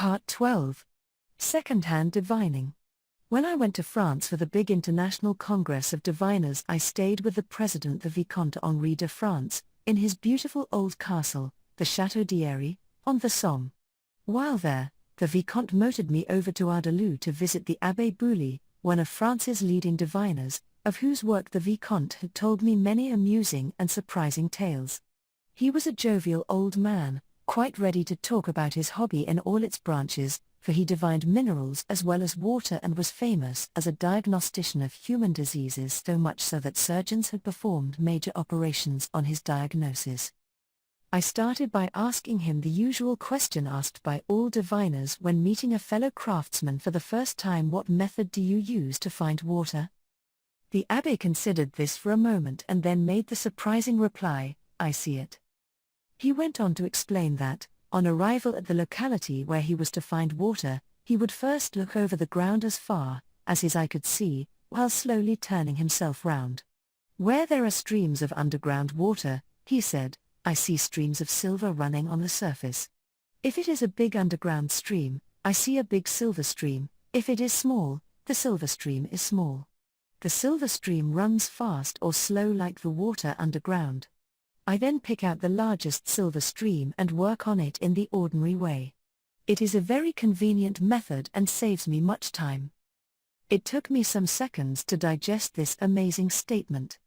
Part 12. Second-hand divining. When I went to France for the big International Congress of Diviners, I stayed with the president, the Vicomte Henri de France, in his beautiful old castle, the Château d'Héry, on the Somme. While there, the Vicomte motored me over to Ardelou to visit the Abbe Bouly, one of France's leading diviners, of whose work the Vicomte had told me many amusing and surprising tales. He was a jovial old man, quite ready to talk about his hobby in all its branches, for he divined minerals as well as water and was famous as a diagnostician of human diseases, so much so that surgeons had performed major operations on his diagnosis. I started by asking him the usual question asked by all diviners when meeting a fellow craftsman for the first time: what method do you use to find water? The Abbe considered this for a moment and then made the surprising reply, "I see it." He went on to explain that, on arrival at the locality where he was to find water, he would first look over the ground as far as his eye could see, while slowly turning himself round. "Where there are streams of underground water," he said, "I see streams of silver running on the surface. If it is a big underground stream, I see a big silver stream. If it is small, the silver stream is small. The silver stream runs fast or slow like the water underground. I then pick out the largest silver stream and work on it in the ordinary way. It is a very convenient method and saves me much time." It took me some seconds to digest this amazing statement.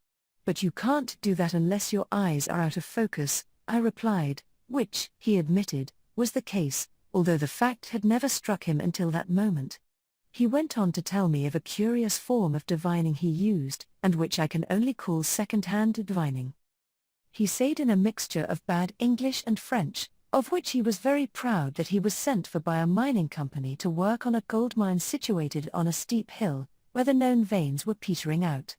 "But you can't do that unless your eyes are out of focus," I replied, which, he admitted, was the case, although the fact had never struck him until that moment. He went on to tell me of a curious form of divining he used, and which I can only call second-hand divining. He said in a mixture of bad English and French, of which he was very proud, that he was sent for by a mining company to work on a gold mine situated on a steep hill, where the known veins were petering out.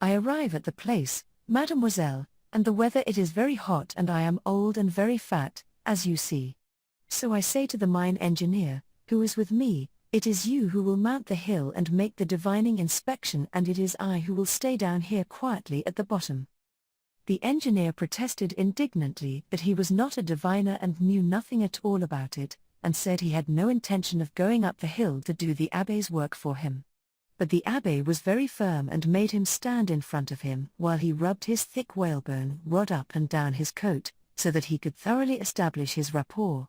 "I arrive at the place, mademoiselle, and the weather it is very hot and I am old and very fat, as you see. So I say to the mine engineer, who is with me, 'It is you who will mount the hill and make the divining inspection, and it is I who will stay down here quietly at the bottom.' The engineer protested indignantly that he was not a diviner and knew nothing at all about it, and said he had no intention of going up the hill to do the Abbe's work for him. But the Abbe was very firm and made him stand in front of him while he rubbed his thick whalebone rod up and down his coat, so that he could thoroughly establish his rapport.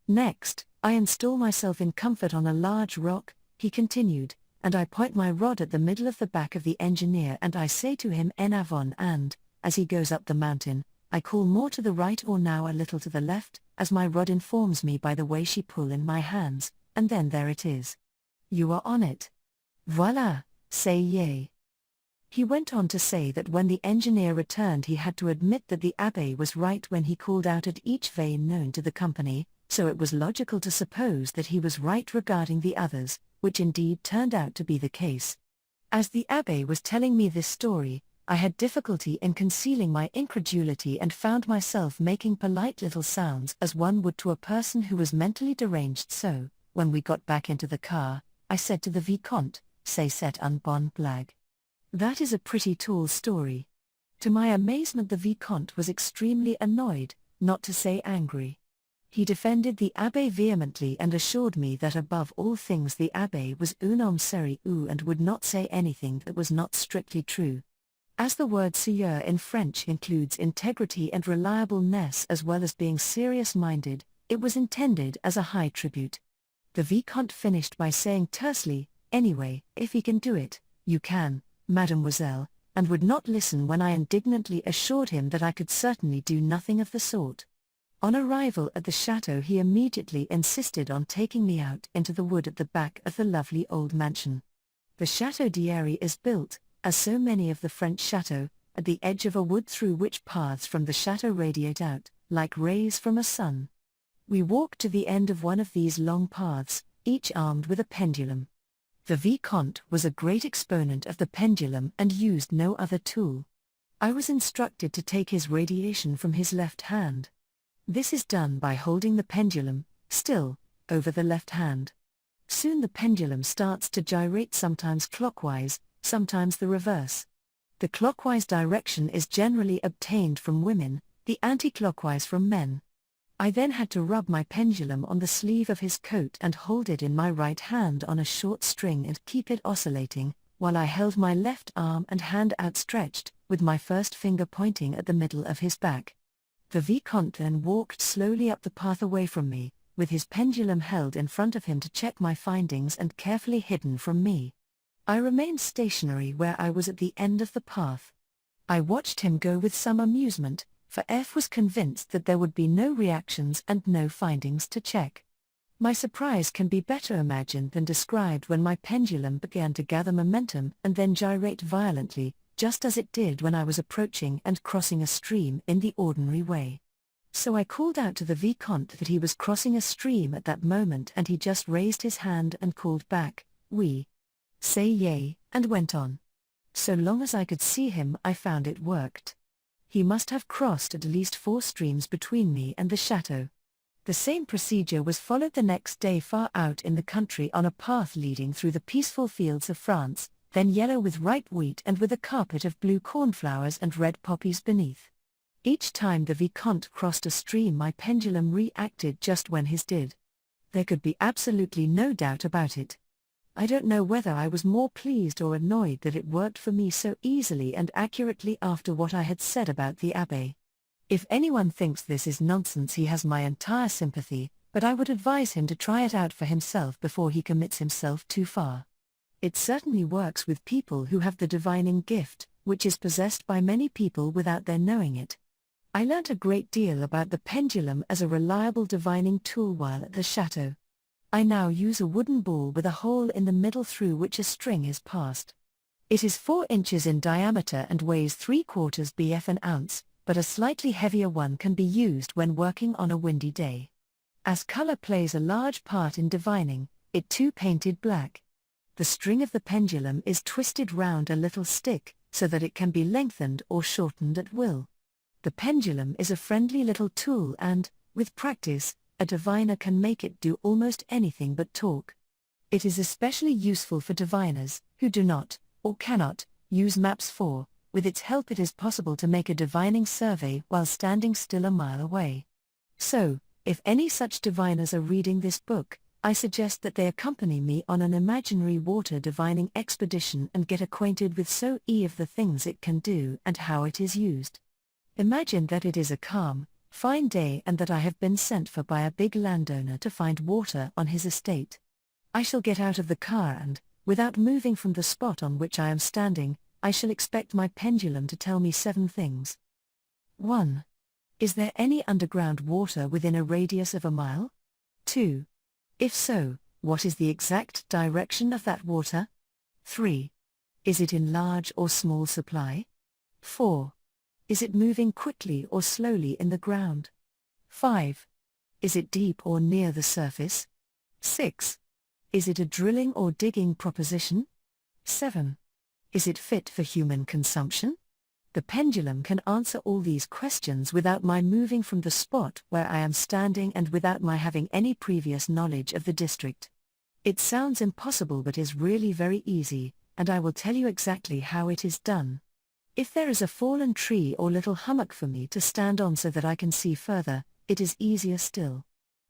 'Next, I install myself in comfort on a large rock,' he continued, 'and I point my rod at the middle of the back of the engineer and I say to him en avant, and, as he goes up the mountain, I call more to the right or now a little to the left, as my rod informs me by the way she pull in my hands, and then there it is. You are on it. Voilà, say yay.' He went on to say that when the engineer returned he had to admit that the Abbe was right when he called out at each vein known to the company, so it was logical to suppose that he was right regarding the others, which indeed turned out to be the case. As the Abbe was telling me this story, I had difficulty in concealing my incredulity and found myself making polite little sounds as one would to a person who was mentally deranged. So, when we got back into the car, I said to the Vicomte, "C'est cette une bonne blague. That is a pretty tall story." To my amazement the Vicomte was extremely annoyed, not to say angry. He defended the Abbe vehemently and assured me that above all things the Abbe was un homme sérieux and would not say anything that was not strictly true. As the word sérieux in French includes integrity and reliableness as well as being serious-minded, it was intended as a high tribute. The Vicomte finished by saying tersely, "Anyway, if he can do it, you can, mademoiselle," and would not listen when I indignantly assured him that I could certainly do nothing of the sort. On arrival at the chateau he immediately insisted on taking me out into the wood at the back of the lovely old mansion. The Château d'Héry is built, as so many of the French chateaux, at the edge of a wood through which paths from the chateau radiate out, like rays from a sun. We walked to the end of one of these long paths, each armed with a pendulum. The Vicomte was a great exponent of the pendulum and used no other tool. I was instructed to take his radiation from his left hand. This is done by holding the pendulum, still, over the left hand. Soon the pendulum starts to gyrate, sometimes clockwise, sometimes the reverse. The clockwise direction is generally obtained from women, the anti-clockwise from men. I then had to rub my pendulum on the sleeve of his coat and hold it in my right hand on a short string and keep it oscillating, while I held my left arm and hand outstretched, with my first finger pointing at the middle of his back. The Vicomte then walked slowly up the path away from me, with his pendulum held in front of him to check my findings and carefully hidden from me. I remained stationary where I was at the end of the path. I watched him go with some amusement, for F was convinced that there would be no reactions and no findings to check. My surprise can be better imagined than described when my pendulum began to gather momentum and then gyrate violently, just as it did when I was approaching and crossing a stream in the ordinary way. So I called out to the Vicomte that he was crossing a stream at that moment, and he just raised his hand and called back, "Oui. Say yay," and went on. So long as I could see him, I found it worked. He must have crossed at least 4 streams between me and the chateau. The same procedure was followed the next day far out in the country on a path leading through the peaceful fields of France, then yellow with ripe wheat and with a carpet of blue cornflowers and red poppies beneath. Each time the Vicomte crossed a stream, my pendulum reacted just when his did. There could be absolutely no doubt about it. I don't know whether I was more pleased or annoyed that it worked for me so easily and accurately after what I had said about the Abbe. If anyone thinks this is nonsense, he has my entire sympathy, but I would advise him to try it out for himself before he commits himself too far. It certainly works with people who have the divining gift, which is possessed by many people without their knowing it. I learnt a great deal about the pendulum as a reliable divining tool while at the chateau. I now use a wooden ball with a hole in the middle through which a string is passed. It is 4 inches in diameter and weighs 3/4 bf an ounce, but a slightly heavier one can be used when working on a windy day. As color plays a large part in divining, it too painted black. The string of the pendulum is twisted round a little stick, so that it can be lengthened or shortened at will. The pendulum is a friendly little tool and, with practice, a diviner can make it do almost anything but talk. It is especially useful for diviners, who do not, or cannot, use maps for. With its help it is possible to make a divining survey while standing still a mile away. So, if any such diviners are reading this book, I suggest that they accompany me on an imaginary water divining expedition and get acquainted with of the things it can do and how it is used. Imagine that it is a calm, fine day and that I have been sent for by a big landowner to find water on his estate. I shall get out of the car and, without moving from the spot on which I am standing, I shall expect my pendulum to tell me 7 things. 1. Is there any underground water within a radius of a mile? 2. If so, what is the exact direction of that water? 3. Is it in large or small supply? 4. Is it moving quickly or slowly in the ground? 5. Is it deep or near the surface? 6. Is it a drilling or digging proposition? 7. Is it fit for human consumption? The pendulum can answer all these questions without my moving from the spot where I am standing and without my having any previous knowledge of the district. It sounds impossible but is really very easy, and I will tell you exactly how it is done. If there is a fallen tree or little hummock for me to stand on so that I can see further, it is easier still.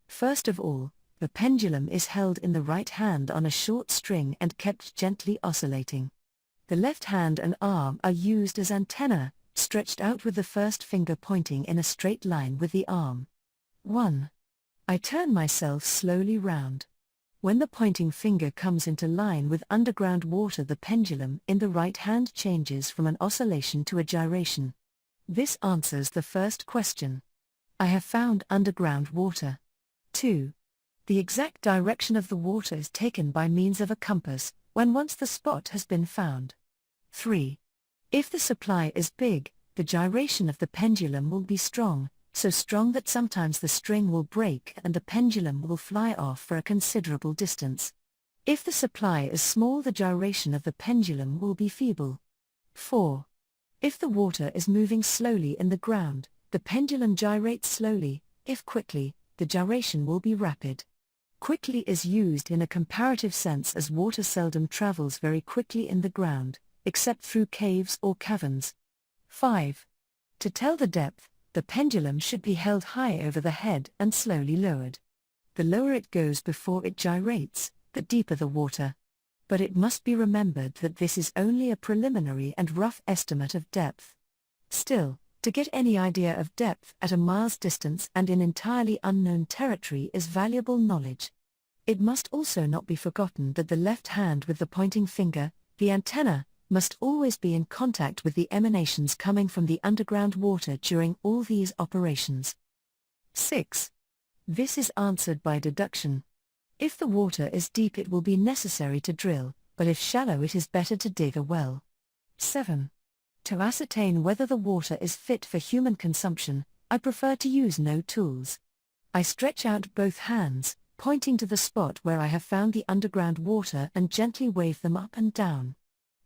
First of all, the pendulum is held in the right hand on a short string and kept gently oscillating. The left hand and arm are used as antennae, stretched out with the first finger pointing in a straight line with the arm. 1. I turn myself slowly round. When the pointing finger comes into line with underground water, the pendulum in the right hand changes from an oscillation to a gyration. This answers the first question. I have found underground water. 2. The exact direction of the water is taken by means of a compass, when once the spot has been found. 3. If the supply is big, the gyration of the pendulum will be strong, so strong that sometimes the string will break and the pendulum will fly off for a considerable distance. If the supply is small, the gyration of the pendulum will be feeble. 4. If the water is moving slowly in the ground, the pendulum gyrates slowly. If quickly, the gyration will be rapid. Quickly is used in a comparative sense, as water seldom travels very quickly in the ground, except through caves or caverns. 5. To tell the depth, The pendulum should be held high over the head and slowly lowered. The lower it goes before it gyrates, the deeper the water. But it must be remembered that this is only a preliminary and rough estimate of depth. Still, to get any idea of depth at a mile's distance and in entirely unknown territory is valuable knowledge. It must also not be forgotten that the left hand with the pointing finger, the antenna, must always be in contact with the emanations coming from the underground water during all these operations. 6. This is answered by deduction. If the water is deep, it will be necessary to drill, but if shallow, it is better to dig a well. 7. To ascertain whether the water is fit for human consumption, I prefer to use no tools. I stretch out both hands, pointing to the spot where I have found the underground water, and gently wave them up and down.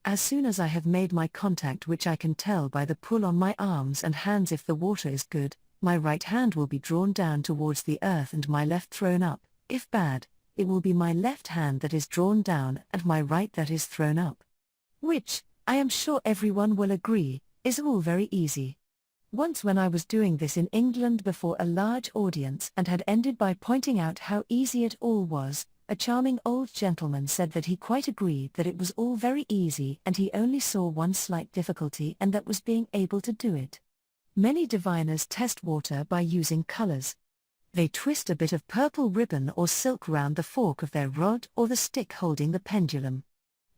As soon as I have made my contact, which I can tell by the pull on my arms and hands, if the water is good, my right hand will be drawn down towards the earth and my left thrown up. If bad, it will be my left hand that is drawn down and my right that is thrown up. Which, I am sure everyone will agree, is all very easy. Once when I was doing this in England before a large audience and had ended by pointing out how easy it all was, a charming old gentleman said that he quite agreed that it was all very easy and he only saw one slight difficulty, and that was being able to do it. Many diviners test water by using colors. They twist a bit of purple ribbon or silk round the fork of their rod or the stick holding the pendulum.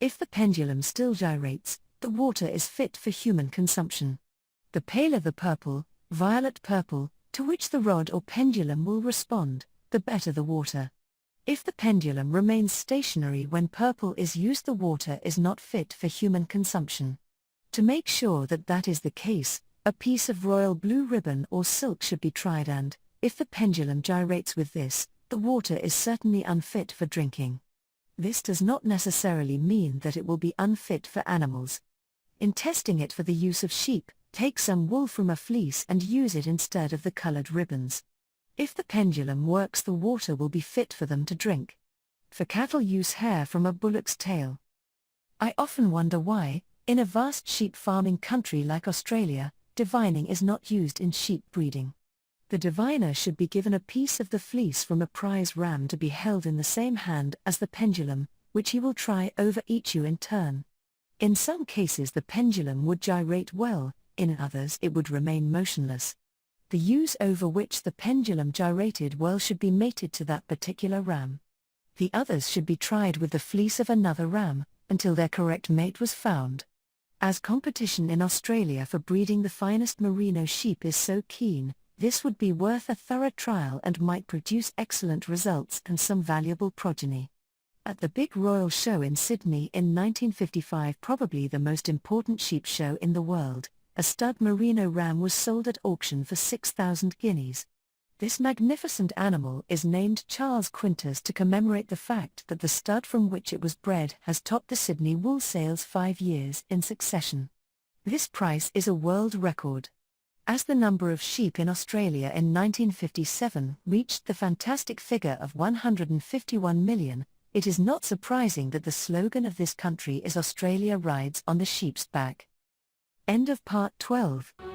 If the pendulum still gyrates, the water is fit for human consumption. The paler the purple, violet purple, to which the rod or pendulum will respond, the better the water. If the pendulum remains stationary when purple is used, the water is not fit for human consumption. To make sure that that is the case, a piece of royal blue ribbon or silk should be tried, and, if the pendulum gyrates with this, the water is certainly unfit for drinking. This does not necessarily mean that it will be unfit for animals. In testing it for the use of sheep, take some wool from a fleece and use it instead of the colored ribbons. If the pendulum works, the water will be fit for them to drink. For cattle, use hair from a bullock's tail. I often wonder why, in a vast sheep farming country like Australia, divining is not used in sheep breeding. The diviner should be given a piece of the fleece from a prize ram to be held in the same hand as the pendulum, which he will try over each ewe in turn. In some cases the pendulum would gyrate well, in others it would remain motionless. The ewes over which the pendulum gyrated well should be mated to that particular ram. The others should be tried with the fleece of another ram, until their correct mate was found. As competition in Australia for breeding the finest merino sheep is so keen, this would be worth a thorough trial and might produce excellent results and some valuable progeny. At the big Royal Show in Sydney in 1955, probably the most important sheep show in the world, a stud merino ram was sold at auction for 6,000 guineas. This magnificent animal is named Charles Quintus to commemorate the fact that the stud from which it was bred has topped the Sydney wool sales 5 years in succession. This price is a world record. As the number of sheep in Australia in 1957 reached the fantastic figure of 151 million, it is not surprising that the slogan of this country is "Australia rides on the sheep's back." End of Part 12.